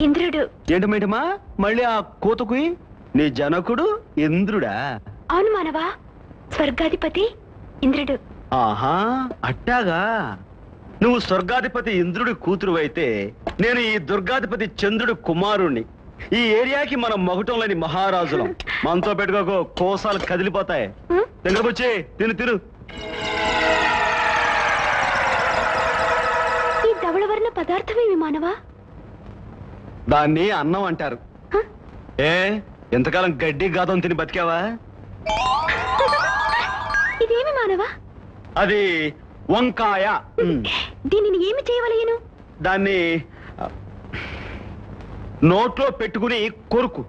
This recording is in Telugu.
ఇంద్రుడు. ఏంటమేటమా మళ్ళీ ఆ కోతకు నీ జనకుడు ఇంద్రుడా? అవును మానవా, స్వర్గాధిపతి ఇంద్రుడు. ఆహా, అట్టాగా. నువ్వు స్వర్గాధిపతి ఇంద్రుడి కూతురు అయితే నేను ఈ దుర్గాధిపతి చంద్రుడి కుమారుణ్ణి. ఈ ఏరియాకి మనం మొగటంలోని మహారాజులం. మనతో పెట్టుకోకో, కోసాలు కదిలిపోతాయి. దగ్గరకు వచ్చి తిను తిను. ఈ ధవళవర్ణ పదార్థమేమి మానవా? దాన్ని అన్నం అంటారు. ఏ ఎంతకాలం గడ్డి గాదం తిని బతికావా? ఇదేమి మానవా? అది వంకాయ. దీనిని ఏమి చేయవలయను? దాన్ని నోట్లో పెట్టుకుని కొరుకు.